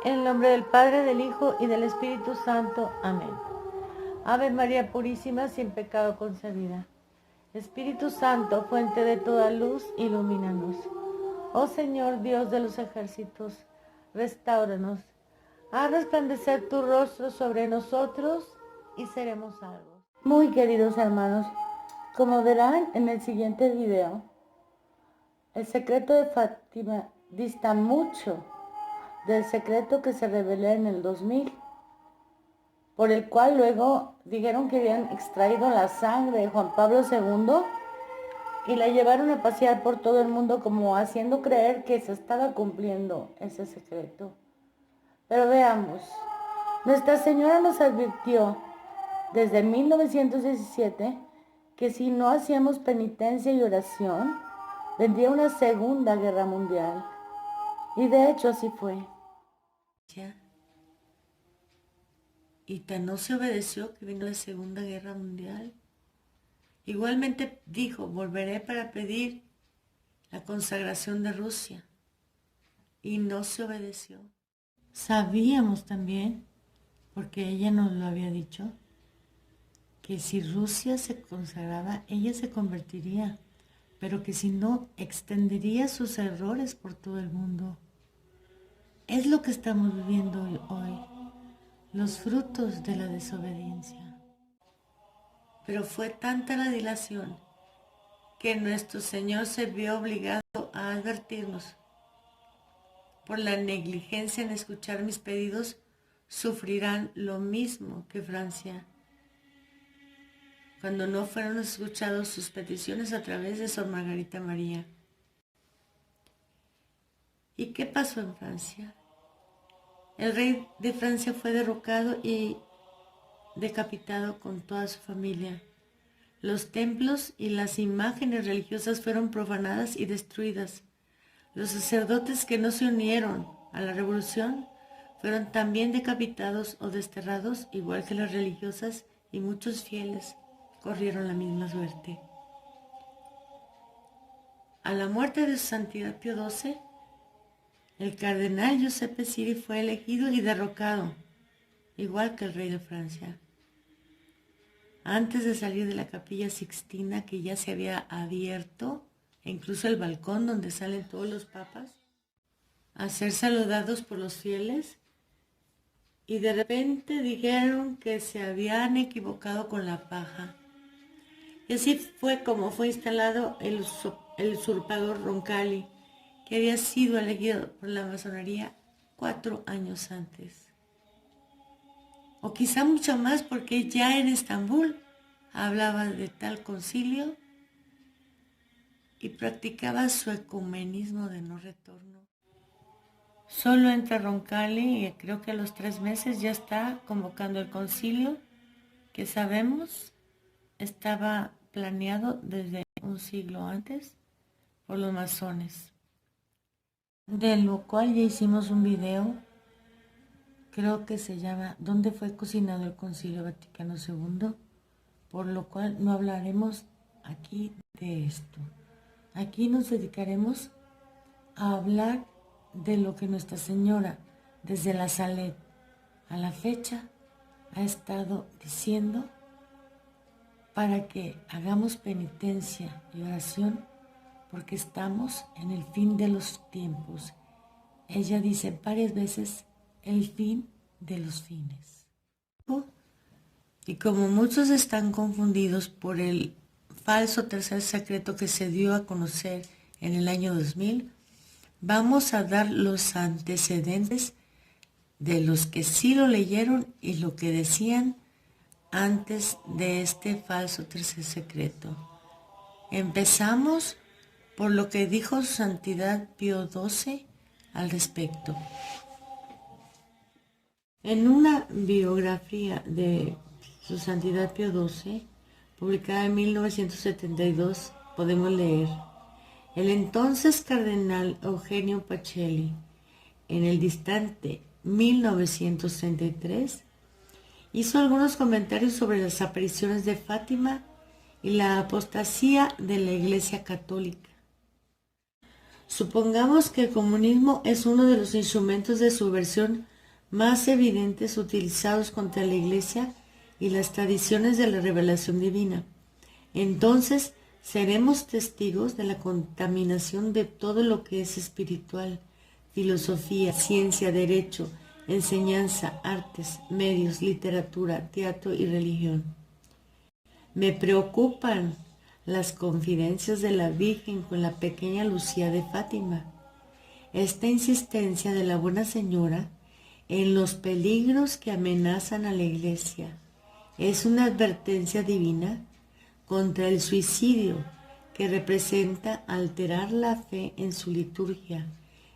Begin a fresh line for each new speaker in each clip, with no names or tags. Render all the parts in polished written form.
En el nombre del Padre, del Hijo y del Espíritu Santo. Amén. Ave María Purísima, sin pecado concebida. Espíritu Santo, fuente de toda luz, ilumínanos. Oh Señor Dios de los ejércitos, restáuranos. Haz resplandecer tu rostro sobre nosotros y seremos salvos. Muy queridos hermanos, como verán en el siguiente video, el secreto de Fátima dista mucho del secreto que se reveló en el 2000, por el cual luego dijeron que habían extraído la sangre de Juan Pablo II y la llevaron a pasear por todo el mundo como haciendo creer que se estaba cumpliendo ese secreto. Pero veamos, Nuestra Señora nos advirtió desde 1917 que si no hacíamos penitencia y oración, vendría una segunda guerra mundial. Y de hecho así fue. Y tan no se obedeció que vino la Segunda Guerra Mundial. Igualmente dijo, volveré para pedir la consagración de Rusia. Y no se obedeció. Sabíamos también, porque ella nos lo había dicho, que si Rusia se consagraba, ella se convertiría, pero que si no, extendería sus errores por todo el mundo. Es lo que estamos viviendo hoy, los frutos de la desobediencia. Pero fue tanta la dilación que nuestro Señor se vio obligado a advertirnos. Por la negligencia en escuchar mis pedidos, sufrirán lo mismo que Francia, cuando no fueron escuchados sus peticiones a través de Sor Margarita María. ¿Y qué pasó en Francia? El rey de Francia fue derrocado y decapitado con toda su familia. Los templos y las imágenes religiosas fueron profanadas y destruidas. Los sacerdotes que no se unieron a la revolución fueron también decapitados o desterrados, igual que las religiosas, y muchos fieles corrieron la misma suerte. A la muerte de su santidad Pío XII, el cardenal Giuseppe Siri fue elegido y derrocado, igual que el rey de Francia. Antes de salir de la Capilla Sixtina, que ya se había abierto, e incluso el balcón donde salen todos los papas, a ser saludados por los fieles, y de repente dijeron que se habían equivocado con la paja. Y así fue como fue instalado el usurpador Roncalli, que había sido elegido por la masonería 4 años antes. O quizá mucho más, porque ya en Estambul hablaba de tal concilio y practicaba su ecumenismo de no retorno. Solo entra Roncalli y creo que a los 3 meses ya está convocando el concilio, que sabemos estaba planeado desde un siglo antes por los masones, de lo cual ya hicimos un video, creo que se llama ¿Dónde fue cocinado el Concilio Vaticano II?, por lo cual no hablaremos aquí de esto. Aquí nos dedicaremos a hablar de lo que Nuestra Señora, desde la Salet a la fecha, ha estado diciendo para que hagamos penitencia y oración, porque estamos en el fin de los tiempos. Ella dice varias veces, el fin de los fines. Y como muchos están confundidos por el falso tercer secreto que se dio a conocer en el año 2000, vamos a dar los antecedentes de los que sí lo leyeron y lo que decían antes de este falso tercer secreto. Empezamos por lo que dijo su Santidad Pío XII al respecto. En una biografía de su Santidad Pío XII, publicada en 1972, podemos leer: el entonces cardenal Eugenio Pacelli, en el distante 1933, hizo algunos comentarios sobre las apariciones de Fátima y la apostasía de la Iglesia Católica. Supongamos que el comunismo es uno de los instrumentos de subversión más evidentes utilizados contra la Iglesia y las tradiciones de la revelación divina. Entonces seremos testigos de la contaminación de todo lo que es espiritual, filosofía, ciencia, derecho, enseñanza, artes, medios, literatura, teatro y religión. Me preocupan las confidencias de la Virgen con la pequeña Lucía de Fátima. Esta insistencia de la Buena Señora en los peligros que amenazan a la Iglesia es una advertencia divina contra el suicidio que representa alterar la fe en su liturgia,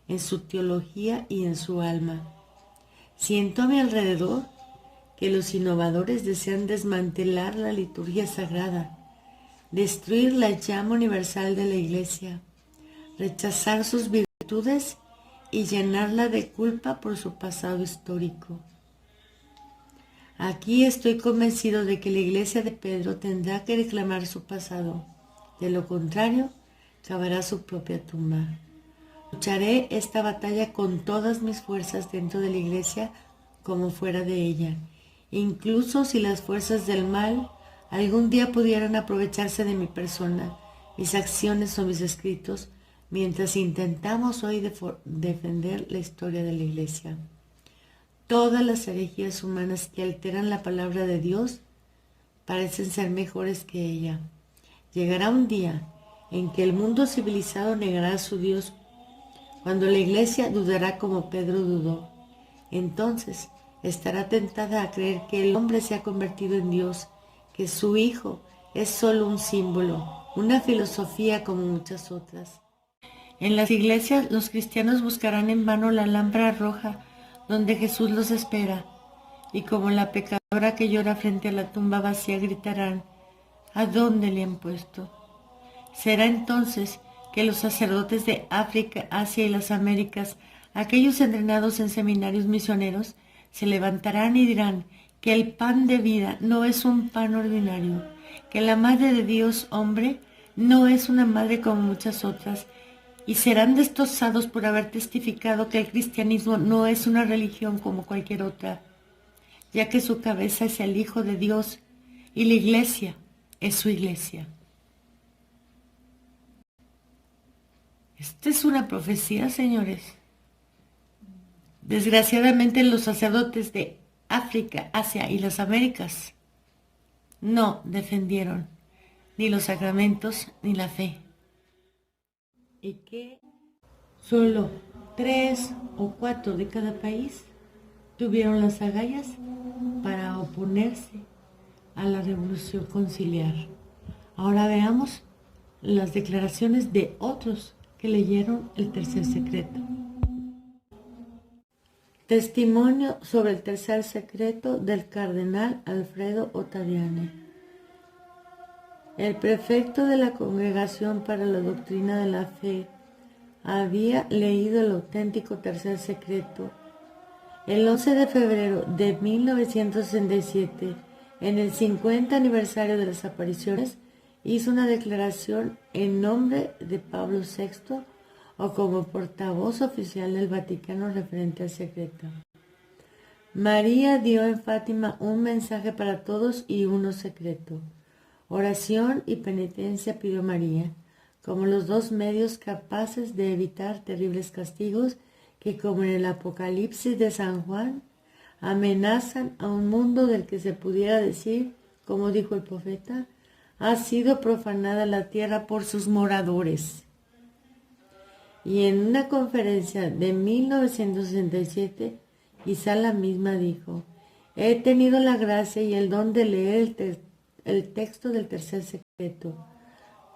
en su teología y en su alma. Siento a mi alrededor que los innovadores desean desmantelar la liturgia sagrada, destruir la llama universal de la Iglesia, rechazar sus virtudes y llenarla de culpa por su pasado histórico. Aquí estoy convencido de que la Iglesia de Pedro tendrá que reclamar su pasado. De lo contrario, cavará su propia tumba. Lucharé esta batalla con todas mis fuerzas dentro de la Iglesia como fuera de ella, incluso si las fuerzas del mal algún día pudieran aprovecharse de mi persona, mis acciones o mis escritos, mientras intentamos hoy defender la historia de la Iglesia. Todas las herejías humanas que alteran la palabra de Dios parecen ser mejores que ella. Llegará un día en que el mundo civilizado negará a su Dios, cuando la Iglesia dudará como Pedro dudó. Entonces estará tentada a creer que el hombre se ha convertido en Dios, que su Hijo es solo un símbolo, una filosofía como muchas otras. En las iglesias los cristianos buscarán en vano la lámpara roja donde Jesús los espera, y como la pecadora que llora frente a la tumba vacía gritarán: ¿a dónde le han puesto? Será entonces que los sacerdotes de África, Asia y las Américas, aquellos entrenados en seminarios misioneros, se levantarán y dirán que el pan de vida no es un pan ordinario, que la Madre de Dios hombre no es una madre como muchas otras, y serán destrozados por haber testificado que el cristianismo no es una religión como cualquier otra, ya que su cabeza es el Hijo de Dios y la Iglesia es su Iglesia. Esta es una profecía, señores. Desgraciadamente los sacerdotes de África, Asia y las Américas no defendieron ni los sacramentos ni la fe. Y que solo 3 o 4 de cada país tuvieron las agallas para oponerse a la revolución conciliar. Ahora veamos las declaraciones de otros que leyeron el tercer secreto. Testimonio sobre el tercer secreto del cardenal Alfredo Ottaviani. El prefecto de la Congregación para la Doctrina de la Fe había leído el auténtico tercer secreto el 11 de febrero de 1967, en el 50 aniversario de las apariciones. Hizo una declaración en nombre de Pablo VI o como portavoz oficial del Vaticano referente al secreto. María dio en Fátima un mensaje para todos y uno secreto. Oración y penitencia pidió María, como los dos medios capaces de evitar terribles castigos que, como en el Apocalipsis de San Juan, amenazan a un mundo del que se pudiera decir, como dijo el profeta: ha sido profanada la tierra por sus moradores. Y en una conferencia de 1967, quizá la misma dijo: he tenido la gracia y el don de leer el texto del tercer secreto.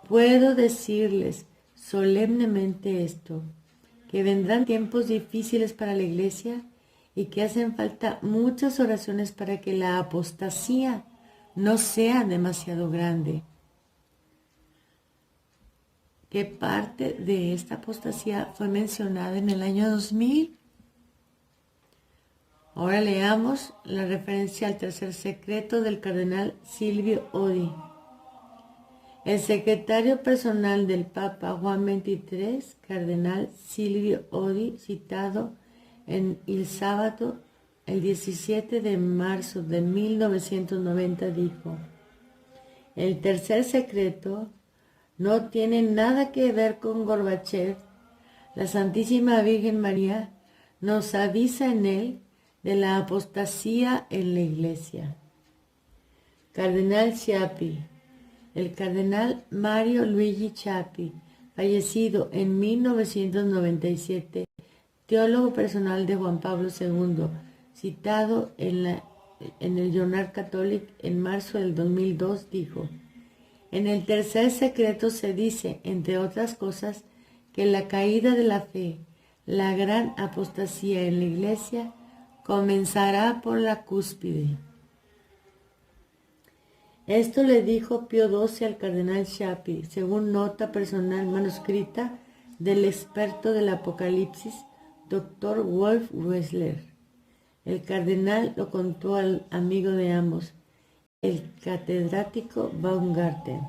Puedo decirles solemnemente esto, que vendrán tiempos difíciles para la Iglesia y que hacen falta muchas oraciones para que la apostasía no sea demasiado grande. ¿Qué parte de esta apostasía fue mencionada en el año 2000? Ahora leamos la referencia al tercer secreto del cardenal Silvio Oddi. El secretario personal del Papa Juan XXIII, cardenal Silvio Oddi, citado en Il Sabato, el 17 de marzo de 1990 dijo: el tercer secreto no tiene nada que ver con Gorbachev. La Santísima Virgen María nos avisa en él de la apostasía en la Iglesia. Cardenal Ciappi. El cardenal Mario Luigi Ciappi, fallecido en 1997, teólogo personal de Juan Pablo II, citado en el Journal Catholic en marzo del 2002, dijo: en el tercer secreto se dice, entre otras cosas, que la caída de la fe, la gran apostasía en la Iglesia, comenzará por la cúspide. Esto le dijo Pío XII al cardenal Ciappi, según nota personal manuscrita del experto del Apocalipsis, Dr. Wolf Wessler. El cardenal lo contó al amigo de ambos, el catedrático Baumgarten.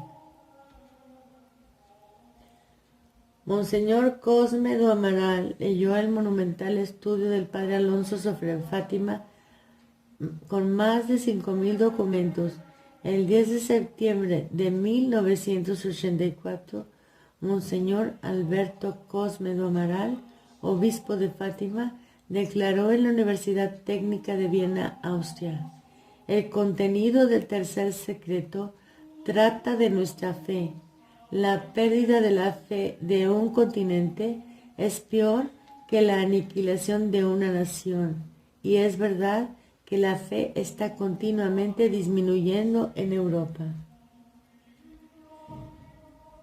Monseñor Cosme do Amaral leyó el monumental estudio del padre Alonso sobre Fátima con más de 5.000 documentos. El 10 de septiembre de 1984, Monseñor Alberto Cosme do Amaral, obispo de Fátima, declaró en la Universidad Técnica de Viena, Austria: el contenido del tercer secreto trata de nuestra fe. La pérdida de la fe de un continente es peor que la aniquilación de una nación, y es verdad que la fe está continuamente disminuyendo en Europa.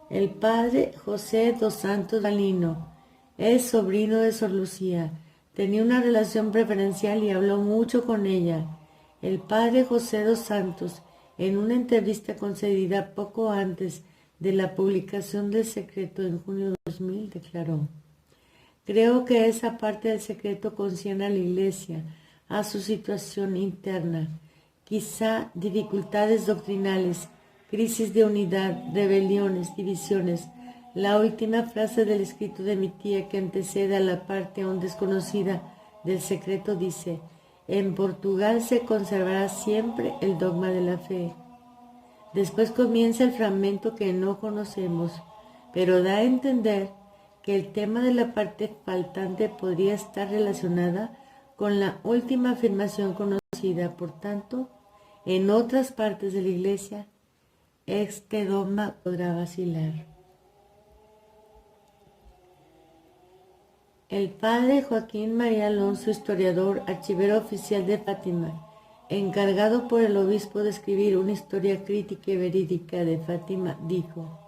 El padre José dos Santos Galino es sobrino de Sor Lucía. Tenía una relación preferencial y habló mucho con ella. El padre José dos Santos, en una entrevista concedida poco antes de la publicación del secreto en junio de 2000, declaró: creo que esa parte del secreto concierne a la Iglesia, a su situación interna, quizá dificultades doctrinales, crisis de unidad, rebeliones, divisiones. La última frase del escrito de mi tía, que antecede a la parte aún desconocida del secreto, dice: en Portugal se conservará siempre el dogma de la fe. Después comienza el fragmento que no conocemos, pero da a entender que el tema de la parte faltante podría estar relacionada con la última afirmación conocida. Por tanto, en otras partes de la Iglesia, este dogma podrá vacilar. El padre Joaquín María Alonso, historiador, archivero oficial de Fátima, encargado por el obispo de escribir una historia crítica y verídica de Fátima, dijo: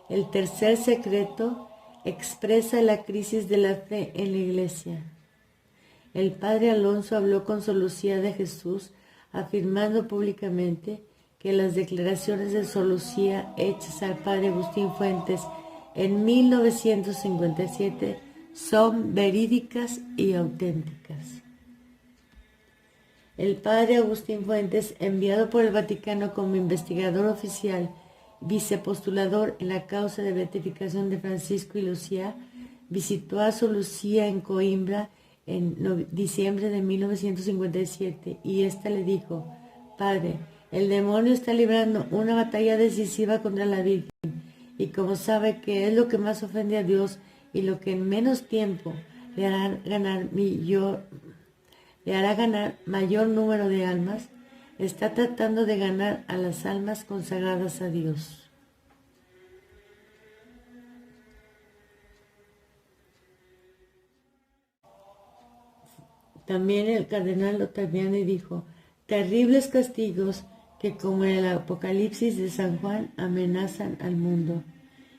el tercer secreto expresa la crisis de la fe en la Iglesia. El padre Alonso habló con Sor Lucía de Jesús, afirmando públicamente que las declaraciones de Sor Lucía hechas al padre Agustín Fuentes en 1957 son verídicas y auténticas. El padre Agustín Fuentes, enviado por el Vaticano como investigador oficial, vicepostulador en la causa de beatificación de Francisco y Lucía, visitó a Sor Lucía en Coimbra en diciembre de 1957 y ésta le dijo: padre, el demonio está librando una batalla decisiva contra la Virgen, y como sabe que es lo que más ofende a Dios y lo que en menos tiempo le hará ganar mayor número de almas, está tratando de ganar a las almas consagradas a Dios. También el cardenal Ottaviani dijo: terribles castigos que, como en el Apocalipsis de San Juan, amenazan al mundo.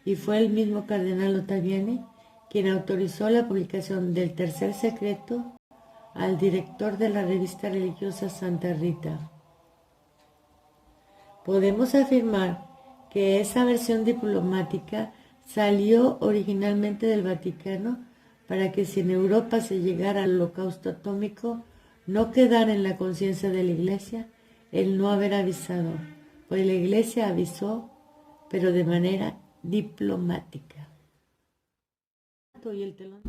Y fue el mismo cardenal Ottaviani quien autorizó la publicación del tercer secreto al director de la revista religiosa Santa Rita. Podemos afirmar que esa versión diplomática salió originalmente del Vaticano para que, si en Europa se llegara al holocausto atómico, no quedara en la conciencia de la Iglesia el no haber avisado, pues la Iglesia avisó, pero de manera diplomática. Y el telón.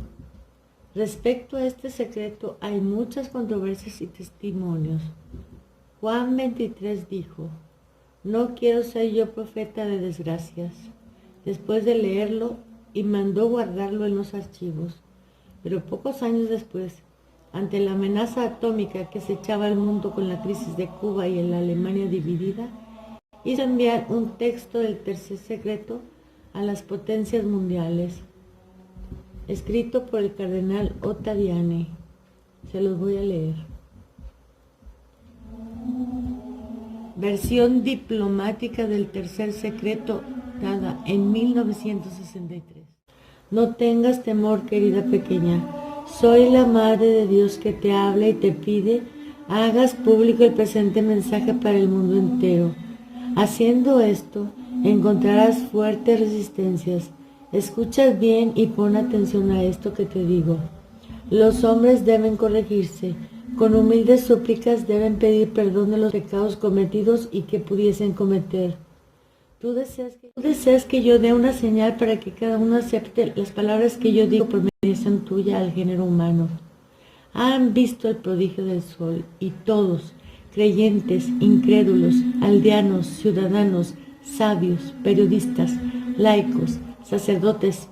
Respecto a este secreto hay muchas controversias y testimonios. Juan 23 dijo: no quiero ser yo profeta de desgracias, después de leerlo, y mandó guardarlo en los archivos. Pero pocos años después, ante la amenaza atómica que acechaba al mundo con la crisis de Cuba y en la Alemania dividida, hizo enviar un texto del tercer secreto a las potencias mundiales, escrito por el cardenal Ottaviani. Se los voy a leer. Versión diplomática del tercer secreto, dada en 1963. No tengas temor, querida pequeña. Soy la Madre de Dios que te habla y te pide hagas público el presente mensaje para el mundo entero. Haciendo esto, encontrarás fuertes resistencias. Escuchas bien y pon atención a esto que te digo. Los hombres deben corregirse. Con humildes súplicas deben pedir perdón de los pecados cometidos y que pudiesen cometer. ¿Tú deseas que yo dé una señal para que cada uno acepte las palabras que yo digo por mediación tuya al género humano? Han visto el prodigio del sol y todos, creyentes, incrédulos, aldeanos, ciudadanos, sabios, periodistas, laicos, sacerdotes,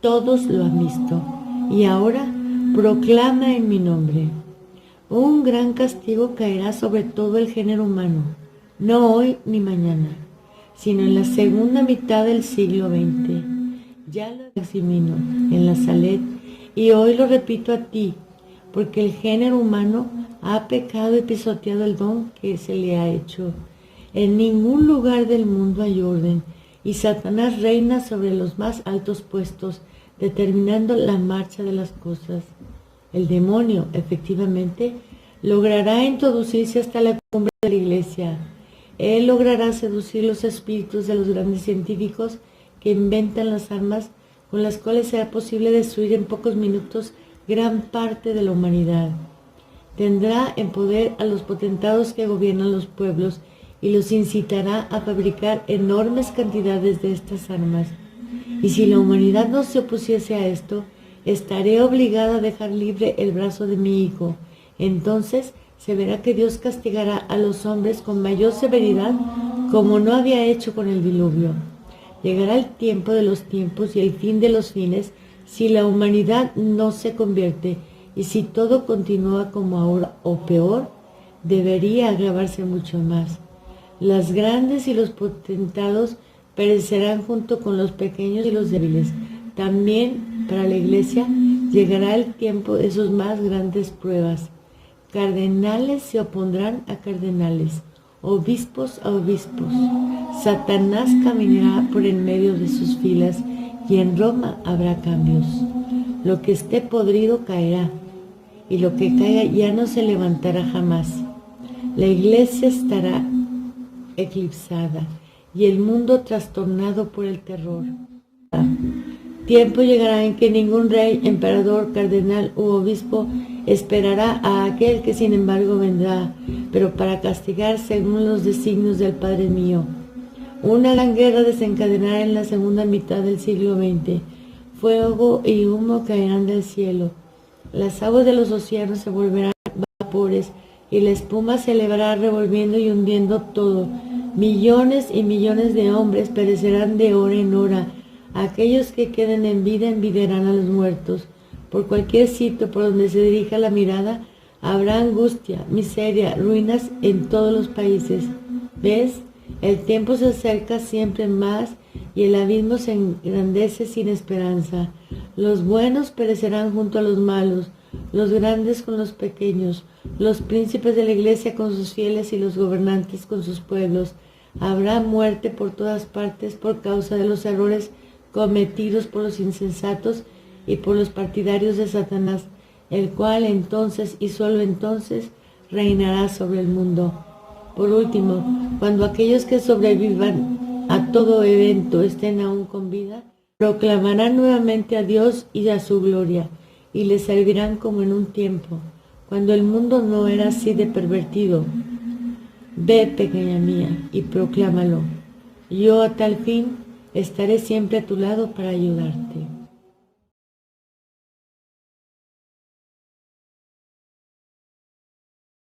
todos lo han visto. Y ahora proclama en mi nombre. Un gran castigo caerá sobre todo el género humano, no hoy ni mañana, sino en la segunda mitad del siglo XX. Ya lo eximino en la Salet y hoy lo repito a ti, porque el género humano ha pecado y pisoteado el don que se le ha hecho. En ningún lugar del mundo hay orden, y Satanás reina sobre los más altos puestos, determinando la marcha de las cosas. El demonio, efectivamente, logrará introducirse hasta la cumbre de la Iglesia. Él logrará seducir los espíritus de los grandes científicos que inventan las armas con las cuales será posible destruir en pocos minutos gran parte de la humanidad. Tendrá en poder a los potentados que gobiernan los pueblos y los incitará a fabricar enormes cantidades de estas armas. Y si la humanidad no se opusiese a esto, estaré obligada a dejar libre el brazo de mi hijo. Entonces se verá que Dios castigará a los hombres con mayor severidad, como no había hecho con el diluvio. Llegará el tiempo de los tiempos y el fin de los fines, si la humanidad no se convierte, y si todo continúa como ahora o peor, debería agravarse mucho más. Las grandes y los potentados perecerán junto con los pequeños y los débiles. También para la Iglesia llegará el tiempo de sus más grandes pruebas. Cardenales se opondrán a cardenales, obispos a obispos. Satanás caminará por en medio de sus filas y en Roma habrá cambios. Lo que esté podrido caerá, y lo que caiga ya no se levantará jamás. La Iglesia estará eclipsada y el mundo trastornado por el terror. Tiempo llegará en que ningún rey, emperador, cardenal u obispo esperará a aquel que sin embargo vendrá, pero para castigar según los designios del Padre mío. Una gran guerra desencadenará en la segunda mitad del siglo XX. Fuego y humo caerán del cielo. Las aguas de los océanos se volverán vapores y la espuma se elevará revolviendo y hundiendo todo. Millones y millones de hombres perecerán de hora en hora. Aquellos que queden en vida envidiarán a los muertos. Por cualquier sitio por donde se dirija la mirada, habrá angustia, miseria, ruinas en todos los países. ¿Ves? El tiempo se acerca siempre más y el abismo se engrandece sin esperanza. Los buenos perecerán junto a los malos, los grandes con los pequeños, los príncipes de la Iglesia con sus fieles y los gobernantes con sus pueblos. Habrá muerte por todas partes por causa de los errores cometidos por los insensatos y por los partidarios de Satanás, el cual entonces y solo entonces reinará sobre el mundo. Por último, cuando aquellos que sobrevivan a todo evento estén aún con vida, proclamarán nuevamente a Dios y a su gloria, y le servirán como en un tiempo, cuando el mundo no era así de pervertido. Ve, pequeña mía, y proclámalo. Yo a tal fin estaré siempre a tu lado para ayudarte.